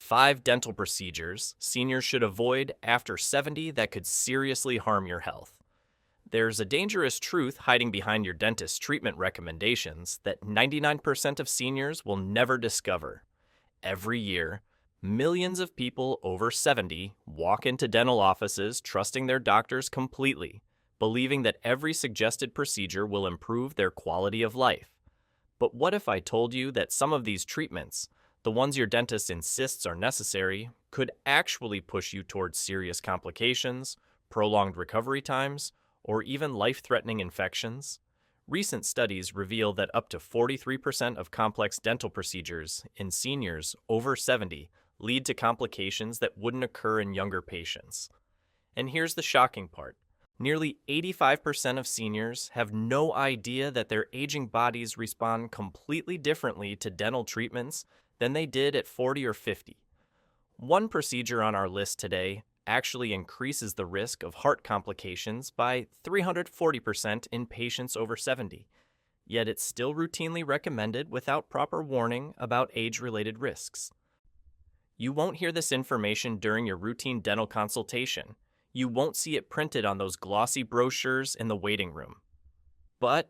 5 dental procedures seniors should avoid after 70 that could seriously harm your health. There's a dangerous truth hiding behind your dentist's treatment recommendations that 99% of seniors will never discover. Every year, millions of people over 70 walk into dental offices trusting their doctors completely, believing that every suggested procedure will improve their quality of life. But what if I told you that some of these treatments, the ones your dentist insists are necessary, could actually push you towards serious complications, prolonged recovery times, or even life-threatening infections? Recent studies reveal that up to 43% of complex dental procedures in seniors over 70 lead to complications that wouldn't occur in younger patients. And here's the shocking part. Nearly 85% of seniors have no idea that their aging bodies respond completely differently to dental treatments than they did at 40 or 50. One procedure on our list today actually increases the risk of heart complications by 340% in patients over 70, yet it's still routinely recommended without proper warning about age-related risks. You won't hear this information during your routine dental consultation. You won't see it printed on those glossy brochures in the waiting room. But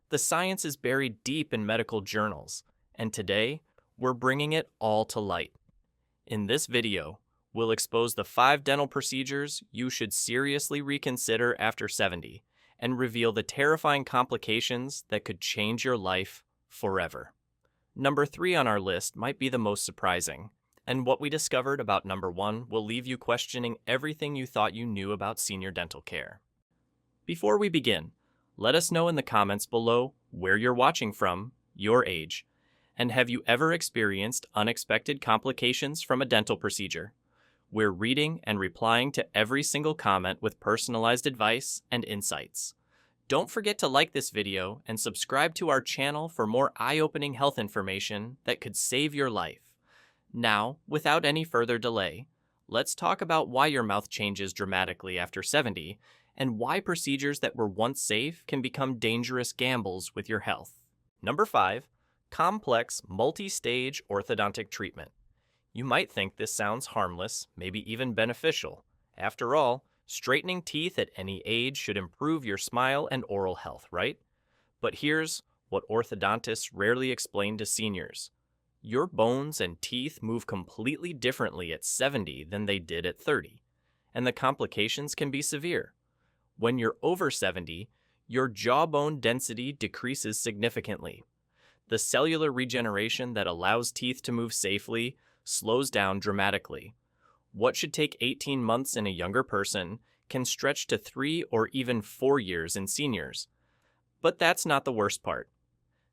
the science is buried deep in medical journals, and today we're bringing it all to light. In this video, we'll expose the 5 dental procedures you should seriously reconsider after 70 and reveal the terrifying complications that could change your life forever. Number 3 on our list might be the most surprising, and what we discovered about number 1 will leave you questioning everything you thought you knew about senior dental care. Before we begin, let us know in the comments below where you're watching from, your age, and have you ever experienced unexpected complications from a dental procedure? We're reading and replying to every single comment with personalized advice and insights. Don't forget to like this video and subscribe to our channel for more eye-opening health information that could save your life. Now, without any further delay, let's talk about why your mouth changes dramatically after 70 and why procedures that were once safe can become dangerous gambles with your health. Number 5, complex multi-stage orthodontic treatment. You might think this sounds harmless, maybe even beneficial. After all, straightening teeth at any age should improve your smile and oral health, right? But here's what orthodontists rarely explain to seniors. Your bones and teeth move completely differently at 70 than they did at 30, and the complications can be severe. When you're over 70, your jawbone density decreases significantly. The cellular regeneration that allows teeth to move safely slows down dramatically. What should take 18 months in a younger person can stretch to 3 or even 4 years in seniors. But that's not the worst part.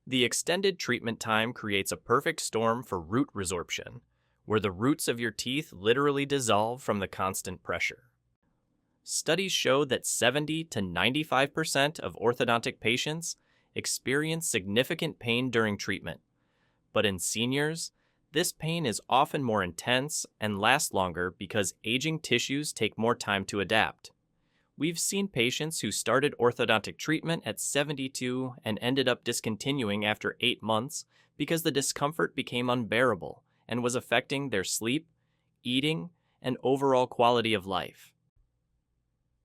The extended treatment time creates a perfect storm for root resorption, where the roots of your teeth literally dissolve from the constant pressure. Studies show that 70 to 95% of orthodontic patients experience significant pain during treatment. But in seniors, this pain is often more intense and lasts longer because aging tissues take more time to adapt. We've seen patients who started orthodontic treatment at 72 and ended up discontinuing after 8 months because the discomfort became unbearable and was affecting their sleep, eating, and overall quality of life.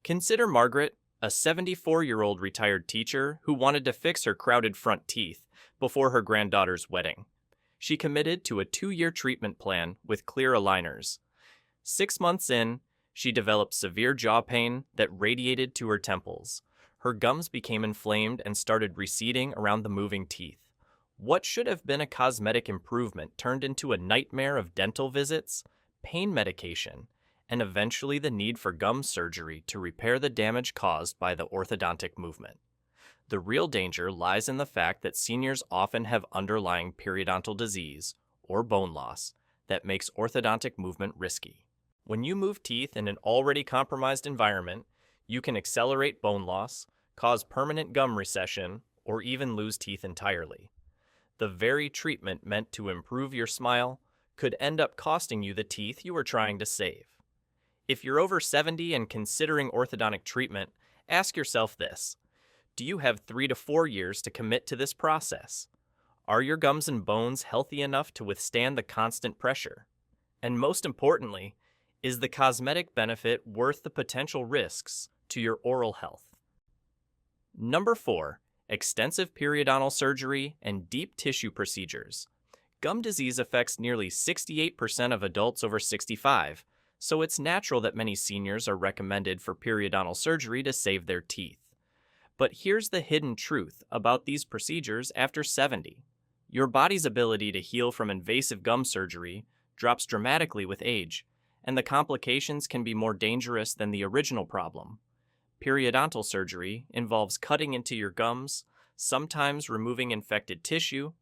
Consider Margaret, a 74-year-old retired teacher who wanted to fix her crowded front teeth before her granddaughter's wedding. She committed to a 2-year treatment plan with clear aligners. 6 months in, she developed severe jaw pain that radiated to her temples. Her gums became inflamed and started receding around the moving teeth. What should have been a cosmetic improvement turned into a nightmare of dental visits, pain medication, and eventually the need for gum surgery to repair the damage caused by the orthodontic movement. The real danger lies in the fact that seniors often have underlying periodontal disease or bone loss that makes orthodontic movement risky. When you move teeth in an already compromised environment, you can accelerate bone loss, cause permanent gum recession, or even lose teeth entirely. The very treatment meant to improve your smile could end up costing you the teeth you were trying to save. If you're over 70 and considering orthodontic treatment, ask yourself this: do you have 3 to 4 years to commit to this process? Are your gums and bones healthy enough to withstand the constant pressure? And most importantly, is the cosmetic benefit worth the potential risks to your oral health? Number 4, extensive periodontal surgery and deep tissue procedures. Gum disease affects nearly 68% of adults over 65, so it's natural that many seniors are recommended for periodontal surgery to save their teeth. But here's the hidden truth about these procedures after 70. Your body's ability to heal from invasive gum surgery drops dramatically with age, and the complications can be more dangerous than the original problem. Periodontal surgery involves cutting into your gums, sometimes removing infected tissue,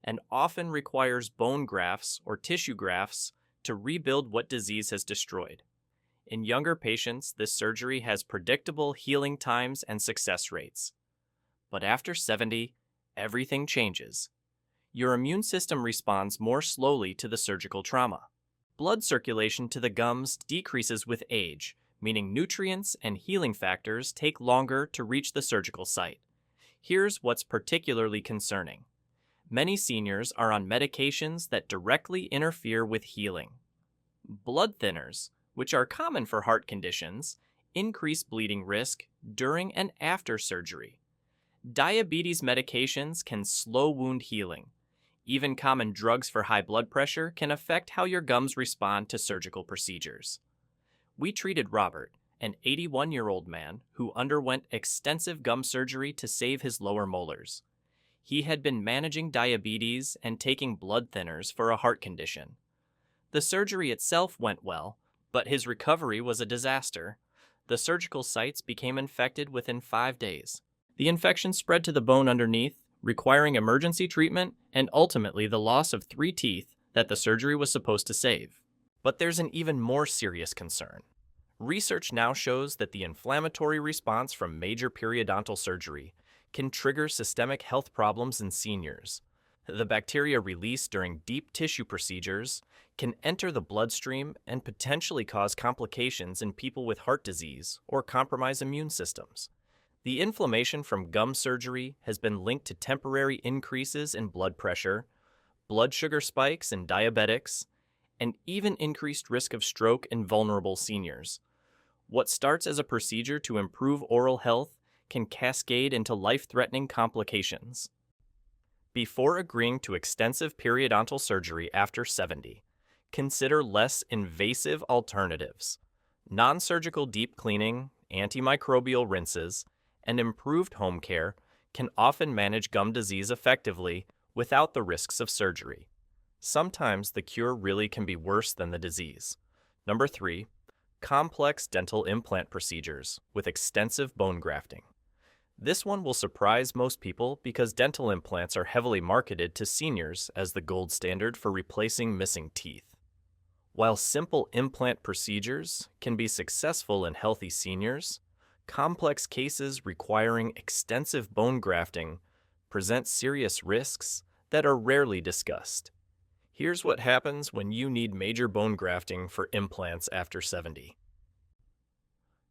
and often requires bone grafts or tissue grafts to rebuild what disease has destroyed. In younger patients, this surgery has predictable healing times and success rates. But after 70, everything changes. Your immune system responds more slowly to the surgical trauma. Blood circulation to the gums decreases with age, meaning nutrients and healing factors take longer to reach the surgical site. Here's what's particularly concerning. Many seniors are on medications that directly interfere with healing. Blood thinners, which are common for heart conditions, increase bleeding risk during and after surgery. Diabetes medications can slow wound healing. Even common drugs for high blood pressure can affect how your gums respond to surgical procedures. We treated Robert, an 81-year-old man who underwent extensive gum surgery to save his lower molars. He had been managing diabetes and taking blood thinners for a heart condition. The surgery itself went well, but his recovery was a disaster. The surgical sites became infected within 5 days. The infection spread to the bone underneath, requiring emergency treatment and ultimately the loss of 3 teeth that the surgery was supposed to save. But there's an even more serious concern. Research now shows that the inflammatory response from major periodontal surgery can trigger systemic health problems in seniors. The bacteria released during deep tissue procedures can enter the bloodstream and potentially cause complications in people with heart disease or compromise immune systems. The inflammation from gum surgery has been linked to temporary increases in blood pressure, blood sugar spikes in diabetics, and even increased risk of stroke in vulnerable seniors. What starts as a procedure to improve oral health can cascade into life-threatening complications. Before agreeing to extensive periodontal surgery after 70, consider less invasive alternatives. Non-surgical deep cleaning, antimicrobial rinses, and improved home care can often manage gum disease effectively without the risks of surgery. Sometimes the cure really can be worse than the disease. Number 3, complex dental implant procedures with extensive bone grafting. This one will surprise most people because dental implants are heavily marketed to seniors as the gold standard for replacing missing teeth. While simple implant procedures can be successful in healthy seniors, complex cases requiring extensive bone grafting present serious risks that are rarely discussed. Here's what happens when you need major bone grafting for implants after 70.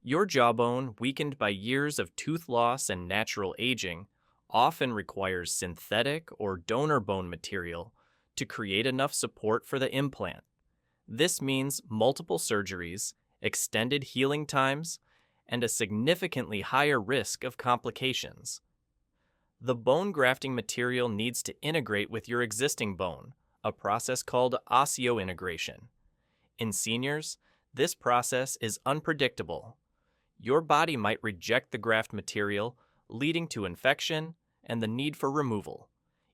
Your jawbone, weakened by years of tooth loss and natural aging, often requires synthetic or donor bone material to create enough support for the implant. This means multiple surgeries, extended healing times, and a significantly higher risk of complications. The bone grafting material needs to integrate with your existing bone, a process called osseointegration. In seniors, this process is unpredictable. Your body might reject the graft material, leading to infection and the need for removal.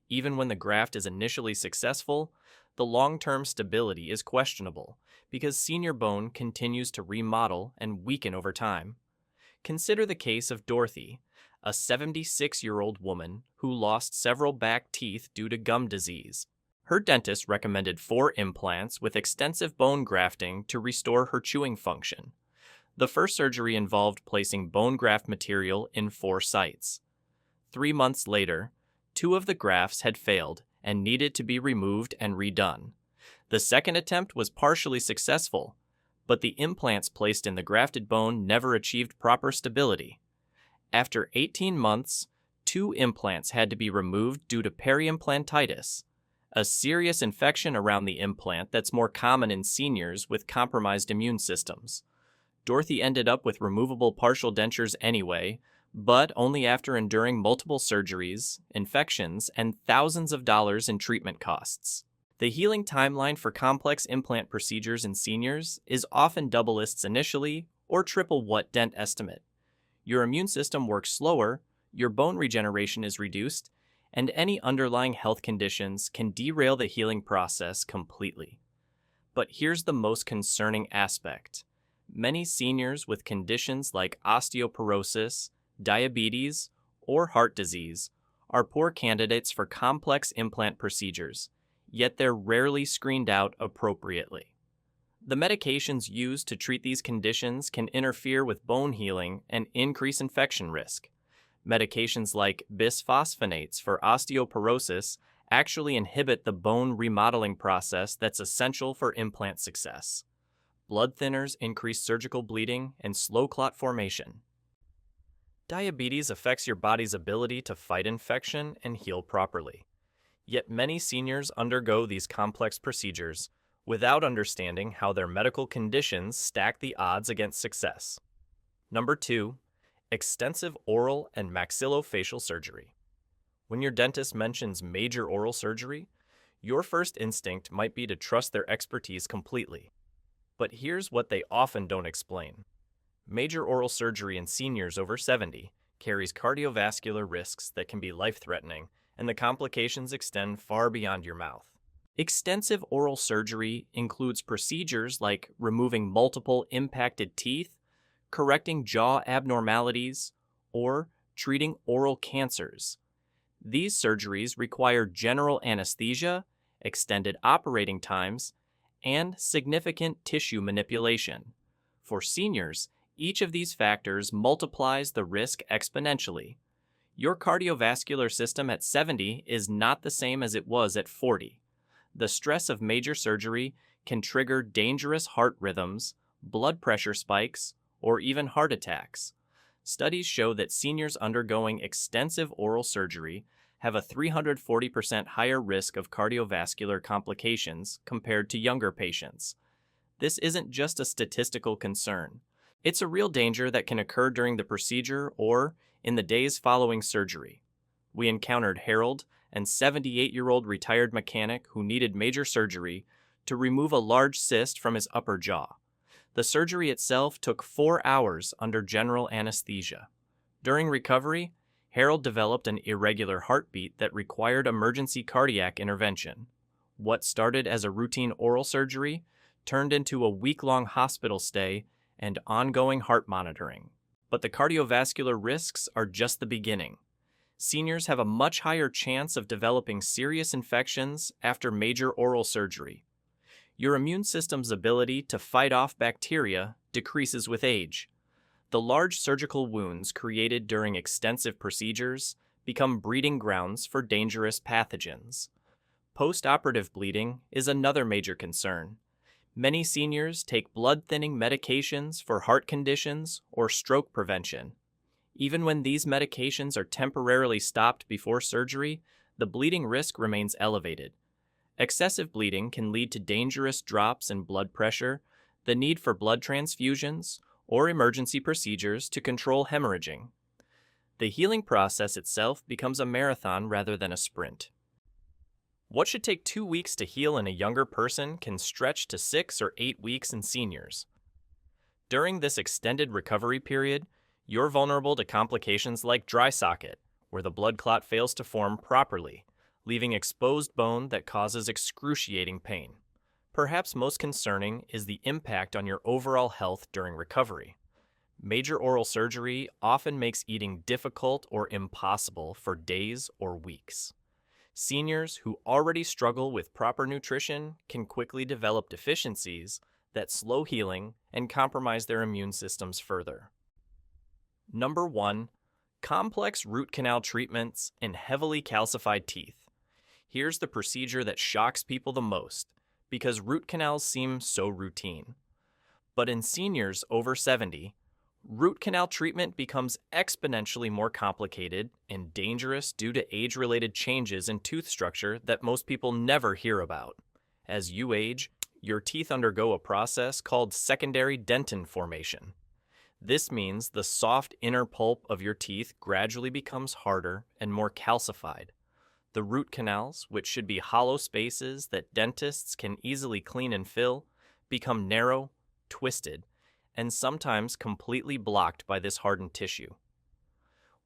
Even when the graft is initially successful, the long-term stability is questionable because senior bone continues to remodel and weaken over time. Consider the case of Dorothy, a 76-year-old woman who lost several back teeth due to gum disease. Her dentist recommended 4 implants with extensive bone grafting to restore her chewing function. The first surgery involved placing bone graft material in 4 sites. 3 months later, 2 of the grafts had failed and needed to be removed and redone. The second attempt was partially successful, but the implants placed in the grafted bone never achieved proper stability. After 18 months, 2 implants had to be removed due to periimplantitis, A serious infection around the implant that's more common in seniors with compromised immune systems. Dorothy ended up with removable partial dentures anyway, but only after enduring multiple surgeries, infections, and thousands of dollars in treatment costs. The healing timeline for complex implant procedures in seniors is often double ists initially or triple what dent estimate. Your immune system works slower, your bone regeneration is reduced, and any underlying health conditions can derail the healing process completely. But here's the most concerning aspect. Many seniors with conditions like osteoporosis, diabetes, or heart disease are poor candidates for complex implant procedures, yet they're rarely screened out appropriately. The medications used to treat these conditions can interfere with bone healing and increase infection risk. Medications like bisphosphonates for osteoporosis actually inhibit the bone remodeling process that's essential for implant success. Blood thinners increase surgical bleeding and slow clot formation. Diabetes affects your body's ability to fight infection and heal properly. Yet many seniors undergo these complex procedures without understanding how their medical conditions stack the odds against success. Number 2, extensive oral and maxillofacial surgery. When your dentist mentions major oral surgery, your first instinct might be to trust their expertise completely. But here's what they often don't explain. Major oral surgery in seniors over 70 carries cardiovascular risks that can be life-threatening, and the complications extend far beyond your mouth. Extensive oral surgery includes procedures like removing multiple impacted teeth, correcting jaw abnormalities, or treating oral cancers. These surgeries require general anesthesia, extended operating times, and significant tissue manipulation. For seniors, each of these factors multiplies the risk exponentially. Your cardiovascular system at 70 is not the same as it was at 40. The stress of major surgery can trigger dangerous heart rhythms, blood pressure spikes, or even heart attacks. Studies show that seniors undergoing extensive oral surgery have a 340% higher risk of cardiovascular complications compared to younger patients. This isn't just a statistical concern. It's a real danger that can occur during the procedure or in the days following surgery. We encountered Harold, an 78-year-old retired mechanic who needed major surgery to remove a large cyst from his upper jaw. The surgery itself took 4 hours under general anesthesia. During recovery, Harold developed an irregular heartbeat that required emergency cardiac intervention. What started as a routine oral surgery turned into a week-long hospital stay and ongoing heart monitoring. But the cardiovascular risks are just the beginning. Seniors have a much higher chance of developing serious infections after major oral surgery. Your immune system's ability to fight off bacteria decreases with age. The large surgical wounds created during extensive procedures become breeding grounds for dangerous pathogens. Post-operative bleeding is another major concern. Many seniors take blood-thinning medications for heart conditions or stroke prevention. Even when these medications are temporarily stopped before surgery, the bleeding risk remains elevated. Excessive bleeding can lead to dangerous drops in blood pressure, the need for blood transfusions, or emergency procedures to control hemorrhaging. The healing process itself becomes a marathon rather than a sprint. What should take 2 weeks to heal in a younger person can stretch to 6 or 8 weeks in seniors. During this extended recovery period, you're vulnerable to complications like dry socket, where the blood clot fails to form properly, leaving exposed bone that causes excruciating pain. Perhaps most concerning is the impact on your overall health during recovery. Major oral surgery often makes eating difficult or impossible for days or weeks. Seniors who already struggle with proper nutrition can quickly develop deficiencies that slow healing and compromise their immune systems further. Number 1, complex root canal treatments and heavily calcified teeth. Here's the procedure that shocks people the most, because root canals seem so routine. But in seniors over 70, Root canal treatment becomes exponentially more complicated and dangerous due to age-related changes in tooth structure that most people never hear about. As you age, your teeth undergo a process called secondary dentin formation. This means the soft inner pulp of your teeth gradually becomes harder and more calcified. The root canals, which should be hollow spaces that dentists can easily clean and fill, become narrow, twisted, and sometimes completely blocked by this hardened tissue.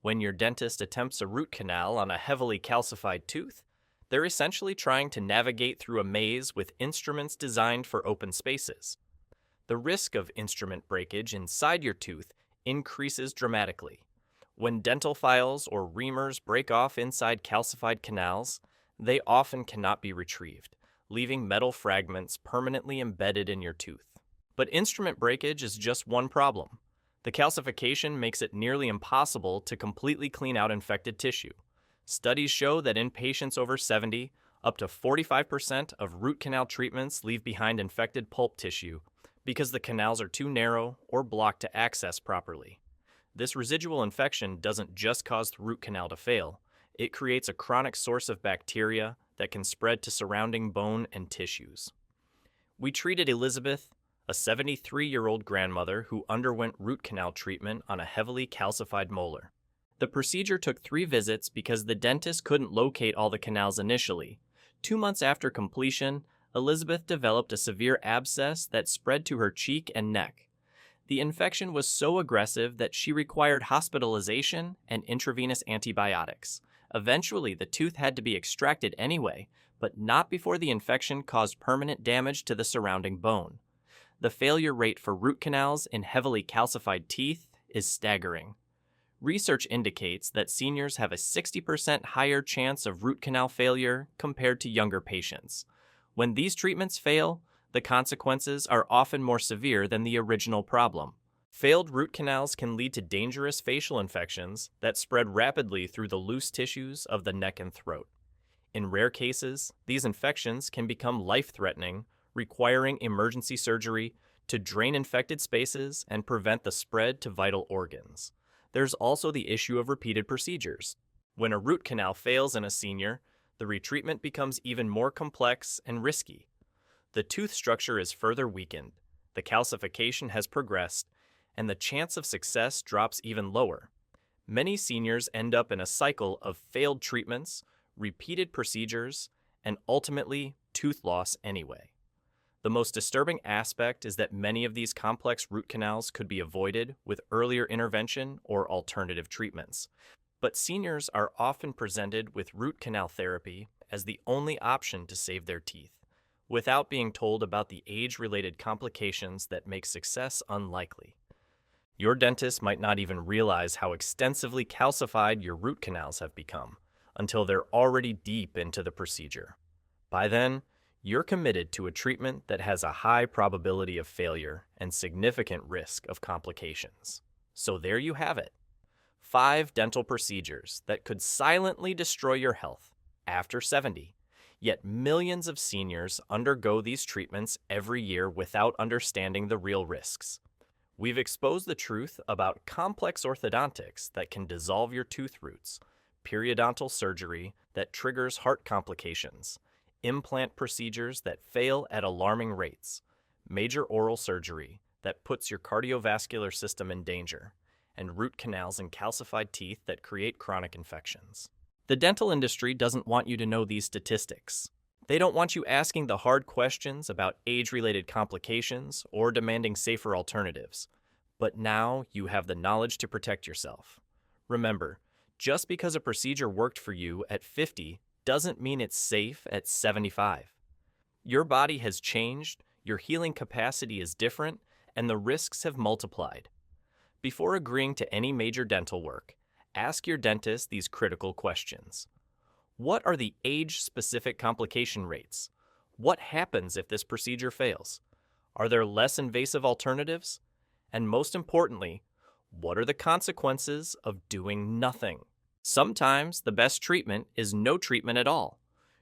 When your dentist attempts a root canal on a heavily calcified tooth, they're essentially trying to navigate through a maze with instruments designed for open spaces. The risk of instrument breakage inside your tooth increases dramatically. When dental files or reamers break off inside calcified canals, they often cannot be retrieved, leaving metal fragments permanently embedded in your tooth. But instrument breakage is just one problem. The calcification makes it nearly impossible to completely clean out infected tissue. Studies show that in patients over 70, up to 45% of root canal treatments leave behind infected pulp tissue because the canals are too narrow or blocked to access properly. This residual infection doesn't just cause the root canal to fail, it creates a chronic source of bacteria that can spread to surrounding bone and tissues. We treated Elizabeth, a 73-year-old grandmother who underwent root canal treatment on a heavily calcified molar. The procedure took 3 visits because the dentist couldn't locate all the canals initially. 2 months after completion, Elizabeth developed a severe abscess that spread to her cheek and neck. The infection was so aggressive that she required hospitalization and intravenous antibiotics. Eventually, the tooth had to be extracted anyway, but not before the infection caused permanent damage to the surrounding bone. The failure rate for root canals in heavily calcified teeth is staggering. Research indicates that seniors have a 60% higher chance of root canal failure compared to younger patients. When these treatments fail, the consequences are often more severe than the original problem. Failed root canals can lead to dangerous facial infections that spread rapidly through the loose tissues of the neck and throat. In rare cases, these infections can become life-threatening, requiring emergency surgery to drain infected spaces and prevent the spread to vital organs. There's also the issue of repeated procedures. When a root canal fails in a senior, the retreatment becomes even more complex and risky. The tooth structure is further weakened, the calcification has progressed, and the chance of success drops even lower. Many seniors end up in a cycle of failed treatments, repeated procedures, and ultimately tooth loss anyway. The most disturbing aspect is that many of these complex root canals could be avoided with earlier intervention or alternative treatments. But seniors are often presented with root canal therapy as the only option to save their teeth, without being told about the age-related complications that make success unlikely. Your dentist might not even realize how extensively calcified your root canals have become until they're already deep into the procedure. By then, you're committed to a treatment that has a high probability of failure and significant risk of complications. So there you have it. 5 dental procedures that could silently destroy your health after 70. Yet millions of seniors undergo these treatments every year without understanding the real risks. We've exposed the truth about complex orthodontics that can dissolve your tooth roots, periodontal surgery that triggers heart complications, implant procedures that fail at alarming rates, major oral surgery that puts your cardiovascular system in danger, and root canals and calcified teeth that create chronic infections. The dental industry doesn't want you to know these statistics. They don't want you asking the hard questions about age-related complications or demanding safer alternatives. But now you have the knowledge to protect yourself. Remember, just because a procedure worked for you at 50 doesn't mean it's safe at 75. Your body has changed, your healing capacity is different, and the risks have multiplied. Before agreeing to any major dental work, ask your dentist these critical questions. What are the age-specific complication rates? What happens if this procedure fails? Are there less invasive alternatives? And most importantly, what are the consequences of doing nothing? Sometimes the best treatment is no treatment at all.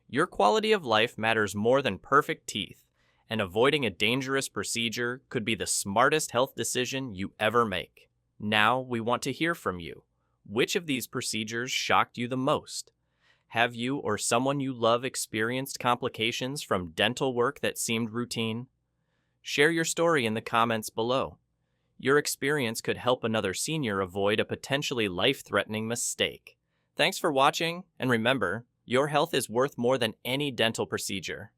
Your quality of life matters more than perfect teeth, and avoiding a dangerous procedure could be the smartest health decision you ever make. Now we want to hear from you. Which of these procedures shocked you the most? Have you or someone you love experienced complications from dental work that seemed routine? Share your story in the comments below. Your experience could help another senior avoid a potentially life-threatening mistake. Thanks for watching, and remember, your health is worth more than any dental procedure.